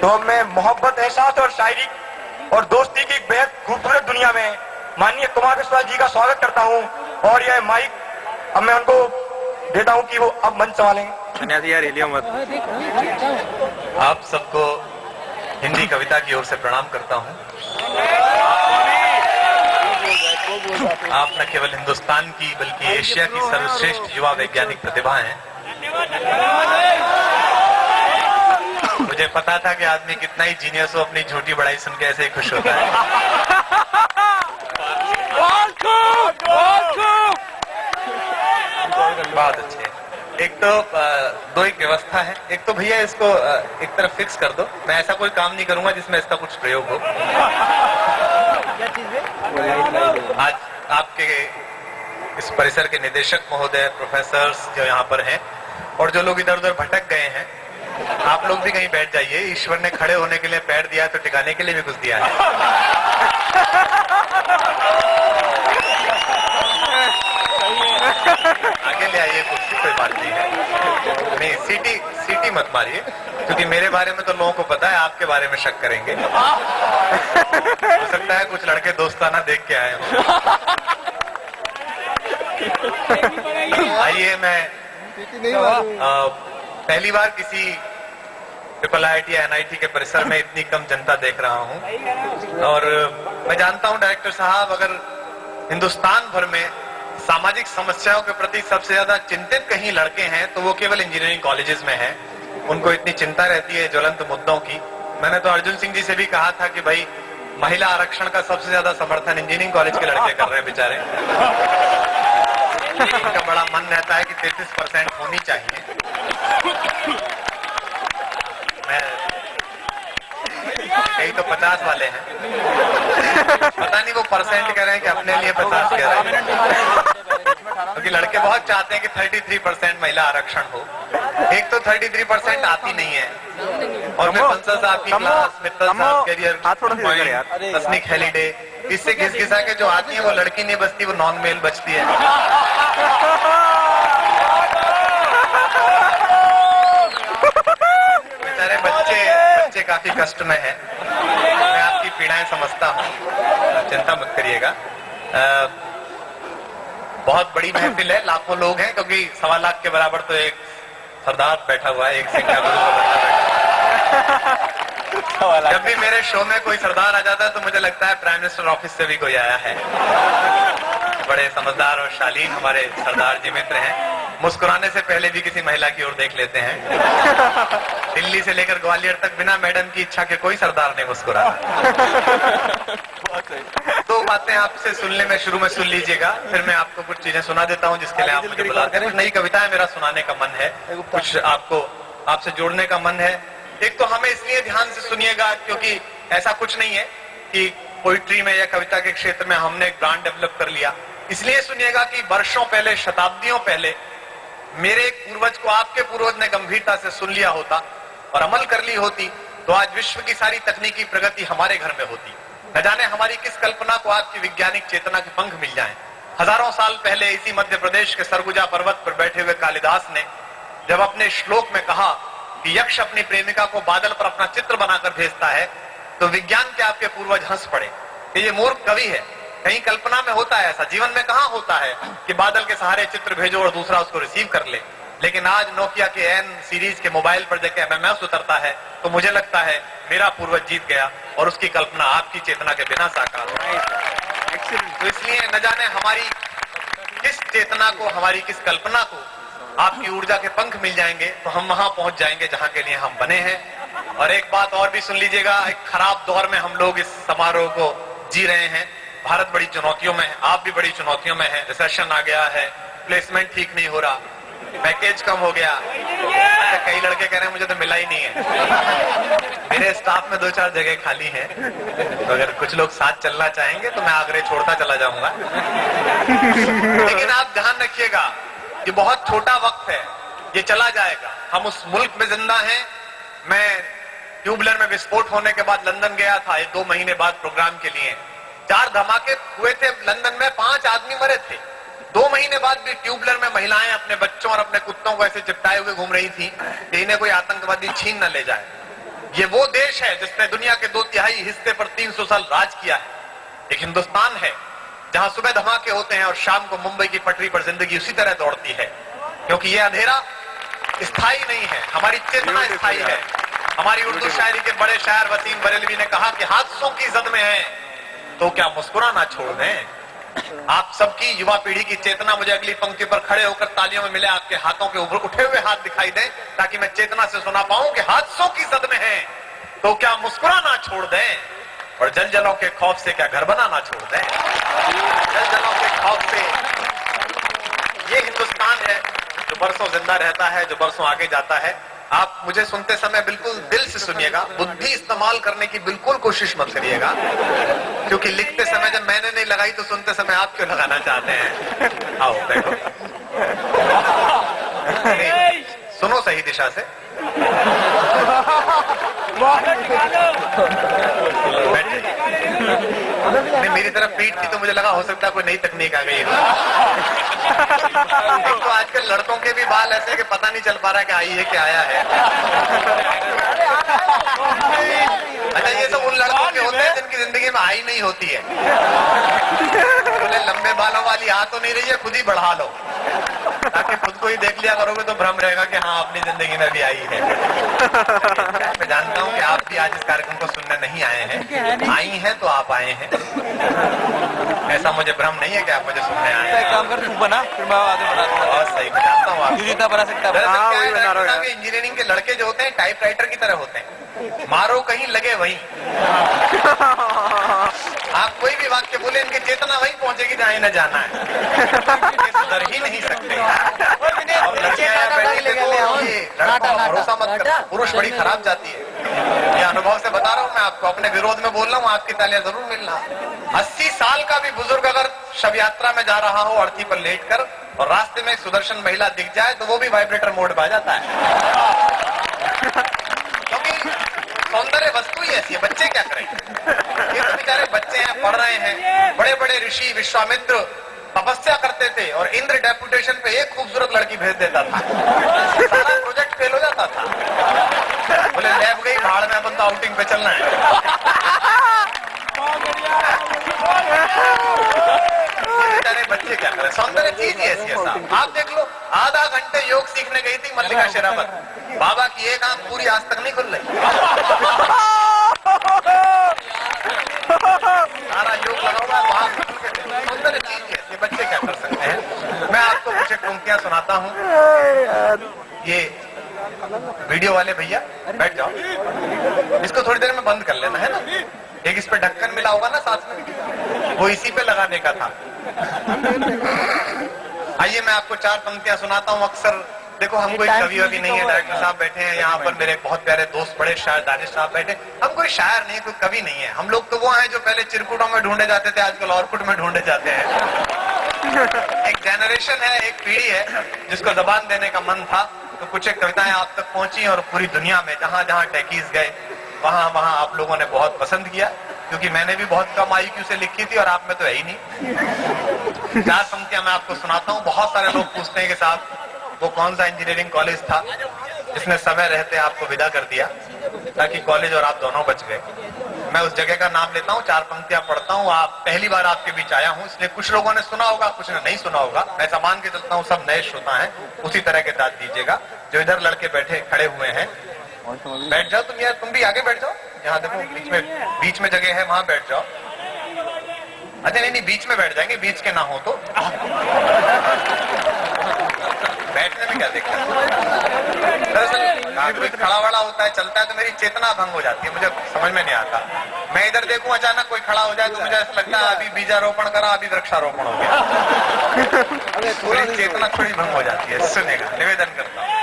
तो मैं मोहब्बत, एहसास और शायरी और दोस्ती की बेहद खूबसूरत दुनिया में माननीय कुमार विश्वास जी का स्वागत करता हूं। और यह माइक अब मैं उनको देता हूं कि वो अब मंच संभालेंगे। आप सबको हिंदी कविता की ओर से प्रणाम करता हूं। आप न केवल हिंदुस्तान की बल्कि एशिया की सर्वश्रेष्ठ युवा वैज्ञानिक प्रतिभा हैं। मुझे पता था कि आदमी कितना ही जीनियस हो, अपनी झूठी बड़ाई सुन के ऐसे ही खुश होता है। बहुत अच्छे। एक तो दो एक व्यवस्था है। एक तो भैया इसको एक तरफ फिक्स कर दो। मैं ऐसा कोई काम नहीं करूंगा जिसमें इसका कुछ प्रयोग हो। आज आपके इस परिसर के निदेशक महोदय, प्रोफेसर्स जो यहाँ पर हैं और जो लोग इधर उधर भटक गए हैं, आप लोग भी कहीं बैठ जाइए। ईश्वर ने खड़े होने के लिए पैर दिया तो टिकाने के लिए भी कुछ दिया है। आगे ले आइए कुर्सी, कोई बात नहीं है। नहीं, सीटी मत मारिए, क्योंकि मेरे बारे में तो लोगों को पता है, आपके बारे में शक करेंगे। हो सकता है कुछ लड़के दोस्ताना देख के आए हों। आइए, मैं पहली बार किसी IIT या NIT के परिसर में इतनी कम जनता देख रहा हूं। और मैं जानता हूं डायरेक्टर साहब, अगर हिंदुस्तान भर में सामाजिक समस्याओं के प्रति सबसे ज्यादा चिंतित कहीं लड़के हैं तो वो केवल इंजीनियरिंग कॉलेजेस में हैं। उनको इतनी चिंता रहती है ज्वलंत मुद्दों की। मैंने तो अर्जुन सिंह जी से भी कहा था कि भाई, महिला आरक्षण का सबसे ज्यादा समर्थन इंजीनियरिंग कॉलेज के लड़के कर रहे हैं बेचारे। उनका बड़ा मन रहता है कि 33% होनी चाहिए। कई तो 50 वाले हैं। पता नहीं वो परसेंट कह रहे हैं कि अपने लिए 50 कह रहे हैं, क्योंकि लड़के बहुत चाहते हैं कि 33% महिला आरक्षण हो। एक तो 33% आती नहीं है। और मैं बंसल साहब की क्लास, मित्तल साहब कैरियर, तस्नीक हेलीडे, इससे घिसघिसा के जो आती है वो लड़की नहीं बचती, वो नॉन मेल बचती है। बेचारे बच्चे काफी कष्ट में हैं। मैं आपकी पीड़ाएं समझता हूँ, चिंता मत करिएगा। बहुत बड़ी महफिल है, लाखों लोग हैं, क्योंकि 1.25 लाख के बराबर तो एक सरदार बैठा हुआ है, एक सिंह का बैठा। जब भी मेरे शो में कोई सरदार आ जाता है तो मुझे लगता है प्राइम मिनिस्टर ऑफिस से भी कोई आया है। बड़े समझदार और शालीन हमारे सरदार जी मित्र हैं। मुस्कुराने से पहले भी किसी महिला की ओर देख लेते हैं। दिल्ली से लेकर ग्वालियर तक बिना मैडम की इच्छा के कोई सरदार नहीं मुस्कुरा। दो बातें आपसे सुनने में शुरू में सुन लीजिएगा, फिर मैं आपको कुछ चीजें सुना देता हूं जिसके लिए आप मुझे बुलाते हैं। कुछ नई कविताएं मेरा सुनाने का मन है, कुछ आपसे जोड़ने का मन है। एक तो हमें इसलिए ध्यान से सुनिएगा क्योंकि ऐसा कुछ नहीं है कि पोइट्री में या कविता के क्षेत्र में हमने एक ब्रांड डेवलप कर लिया। इसलिए सुनिएगा कि वर्षों पहले, शताब्दियों पहले मेरे एक पूर्वज को आपके पूर्वज ने गंभीरता से सुन लिया होता और अमल कर ली होती तो आज विश्व की सारी तकनीकी प्रगति हमारे घर में होती। न जाने हमारी किस कल्पना को आपकी वैज्ञानिक चेतना के पंख मिल जाएं। हजारों साल पहले इसी मध्य प्रदेश के सरगुजा पर्वत पर बैठे हुए कालिदास ने जब अपने श्लोक में कहा कि यक्ष अपनी प्रेमिका को बादल पर अपना चित्र बनाकर भेजता है, तो विज्ञान के आपके पूर्वज हंस पड़े कि ये मूर्ख कवि है। कहीं कल्पना में होता है ऐसा, जीवन में कहां होता है कि बादल के सहारे चित्र भेजो और दूसरा उसको रिसीव कर ले। लेकिन आज नोकिया के एन सीरीज के मोबाइल पर जब MMS उतरता है तो मुझे लगता है मेरा पूर्वज जीत गया और उसकी कल्पना आपकी चेतना के बिना साकार हो। तो इसलिए न जाने हमारी किस चेतना को, हमारी किस कल्पना को आपकी ऊर्जा के पंख मिल जाएंगे तो हम वहां पहुंच जाएंगे जहां के लिए हम बने हैं। और एक बात और भी सुन लीजिएगा, एक खराब दौर में हम लोग इस समारोह को जी रहे हैं। भारत बड़ी चुनौतियों में है, आप भी बड़ी चुनौतियों में है। रिसेशन आ गया है, प्लेसमेंट ठीक नहीं हो रहा, पैकेज कम हो गया। अच्छा, कई लड़के कह रहे हैं मुझे तो मिला ही नहीं है। मेरे स्टाफ में 2-4 जगह खाली है, तो अगर कुछ लोग साथ चलना चाहेंगे तो मैं आगरे छोड़ता चला जाऊंगा। लेकिन आप ध्यान रखिएगा, ये बहुत छोटा वक्त है, ये चला जाएगा। हम उस मुल्क में जिंदा हैं। मैं ट्यूबलर में विस्फोट होने के बाद लंदन गया था 2 महीने बाद प्रोग्राम के लिए। 4 धमाके हुए थे लंदन में, 5 आदमी मरे थे। 2 महीने बाद भी ट्यूबलर में महिलाएं अपने बच्चों और अपने कुत्तों को ऐसे चिपटाए हुए घूम रही थी कि इन्हें कोई आतंकवादी छीन न ले जाए। ये वो देश है जिसने दुनिया के 2/3 हिस्से पर 300 साल राज किया है। एक हिंदुस्तान है जहां सुबह धमाके होते हैं और शाम को मुंबई की पटरी पर जिंदगी उसी तरह दौड़ती है, क्योंकि ये अंधेरा स्थायी नहीं है, हमारी चेतना स्थायी है। हमारी उर्दू शायरी के बड़े शायर वसीम बरेलवी ने कहा कि हादसों की जद में है तो क्या मुस्कुराना छोड़ दें। आप सबकी युवा पीढ़ी की चेतना मुझे अगली पंक्ति पर खड़े होकर तालियों में मिले आपके हाथों के ऊपर उठे हुए हाथ दिखाई दें, ताकि मैं चेतना से सुना पाऊं कि हादसों की जद में है तो क्या मुस्कुराना छोड़ दें, और जलजलों के खौफ से क्या घर बनाना छोड़ दें। जलजलों के खौफ से ये हिंदुस्तान है जो बरसों जिंदा रहता है, जो बरसों आगे जाता है। आप मुझे सुनते समय बिल्कुल दिल से सुनिएगा, बुद्धि इस्तेमाल करने की बिल्कुल कोशिश मत करिएगा, क्योंकि लिखते समय जब मैंने नहीं लगाई तो सुनते समय आप क्यों लगाना चाहते हैं। आओ बैठो, सुनो सही दिशा से। नहीं, मेरी तरफ पीठ थी तो मुझे लगा हो सकता है कोई नई तकनीक आ गई है। एक तो आजकल लड़कों के भी बाल ऐसे कि पता नहीं चल पा रहा है कि आई है कि आया है। अच्छा, ये सब उन लड़कों के होते हैं जिनकी जिंदगी में आई नहीं होती है। बोले लंबे बालों वाली आ तो नहीं रही है, खुद ही बढ़ा लो, ताकि खुद को ही देख लिया करोगे तो भ्रम रहेगा कि हाँ अपनी जिंदगी में भी आई है। मैं जानता हूँ कि आप भी आज इस कार्यक्रम को सुनने नहीं आए हैं, आई हैं तो आप आए हैं। ऐसा मुझे भ्रम नहीं है कि आप मुझे सुनने आए हैं। काम कर, तू बना, फिर मैं आगे बना दूंगा। बहुत सही, मैं जानता हूँ आप जितना बना सकता है। इंजीनियरिंग के लड़के जो होते हैं टाइपराइटर की तरह होते हैं, मारो कहीं लगे वहीं। आप कोई भी वाक्य बोले इनकी चेतना वहीं पहुंचेगी जहाँ इन्हें जाना है, सुधर ही नहीं सकते। भरोसा मत कर, पुरुष बड़ी खराब जाती है, ये अनुभव से बता रहा हूँ मैं आपको, अपने विरोध में बोल रहा हूँ, आपकी तालियां जरूर मिलना। 80 साल का भी बुजुर्ग अगर शव यात्रा में जा रहा हो अर्थी पर लेट कर और रास्ते में एक सुदर्शन महिला दिख जाए तो वो भी वाइब्रेटर मोड में आ जाता है, क्योंकि सौंदर्य वस्तु ही ऐसी है। बच्चे क्या करें, ये तो बेचारे बच्चे हैं, पढ़ रहे हैं। बड़े बड़े ऋषि विश्वामित्र तपस्या करते थे और इंद्र डेपुटेशन पे एक खूबसूरत लड़की भेज देता था, सारा प्रोजेक्ट फेल हो जाता था। बोले लैब गई भाड़ में, अपन तो आउटिंग पे चलना है। बेचारे बच्चे क्या करें, सौंदर्य चीज ही ऐसी है साहब। आप देख लो, आधा घंटे योग सीखने गई थी मल्लिका शेरावत, बाबा की एक आंख पूरी आज तक नहीं खुल रही। सारा योग लगा हुआ है वहां, सौंदर्य चीज ही ऐसी, बच्चे क्या कर सकते हैं। मैं आपको कुछ एक पंक्तियां सुनाता हूँ। ये वीडियो वाले भैया बैठ जाओ, इसको थोड़ी देर में बंद कर लेना है ना। एक इस पे ढक्कन मिला होगा ना साथ में, वो इसी पे लगाने का था। आइए मैं आपको 4 पंक्तियां सुनाता हूँ। अक्सर देखो, हम कोई कवि ववि नहीं है, डायरेक्टर साहब बैठे हैं यहाँ पर, मेरे बहुत प्यारे दोस्त बड़े शायर दानिश साहब बैठे, हम कोई शायर नहीं, कोई कवि नहीं है। हम लोग तो वो हैं जो पहले चिरकुटों में ढूंढे जाते थे, आजकल ऑर्कुट में ढूंढे जाते हैं। एक जनरेशन है, एक पीढ़ी है जिसको जबान देने का मन था, तो कुछ एक कविताएं आप तक पहुंची और पूरी दुनिया में जहां जहां टैकीज गए वहां वहां आप लोगों ने बहुत पसंद किया, क्योंकि मैंने भी बहुत कम IQ से लिखी थी और आप में तो है ही नहीं। 4 पंक्तियां मैं आपको सुनाता हूँ। बहुत सारे लोग पूछते हैं कि साहब वो कौन सा इंजीनियरिंग कॉलेज था जिसने समय रहते आपको विदा कर दिया ताकि कॉलेज और आप दोनों बच गए। मैं उस जगह का नाम लेता हूँ, 4 पंक्तियां पढ़ता हूँ। आप पहली बार आपके बीच आया हूँ, इसलिए कुछ लोगों ने सुना होगा, कुछ ने नहीं सुना होगा। मैं सामान के चलता हूँ, सब नए श्रोता हैं, उसी तरह के दाद दीजिएगा। जो इधर लड़के बैठे खड़े हुए हैं, बैठ जाओ तुम यार, तुम भी आगे बैठ जाओ। यहाँ देखो बीच में जगह है, वहां बैठ जाओ। अच्छा नहीं, बीच में बैठ जाएंगे, बीच के ना हो तो। बैठने में क्या दिक्कत है? दरअसल कोई खड़ा वाला होता है, चलता है तो मेरी चेतना भंग हो जाती है, मुझे समझ में नहीं आता। मैं इधर देखूं अचानक कोई खड़ा हो जाए तो मुझे ऐसा लगता है अभी बीजारोपण करा, अभी वृक्षारोपण हो गया। पूरी चेतना थोड़ी भंग हो जाती है। सुनेगा, निवेदन करता हूँ।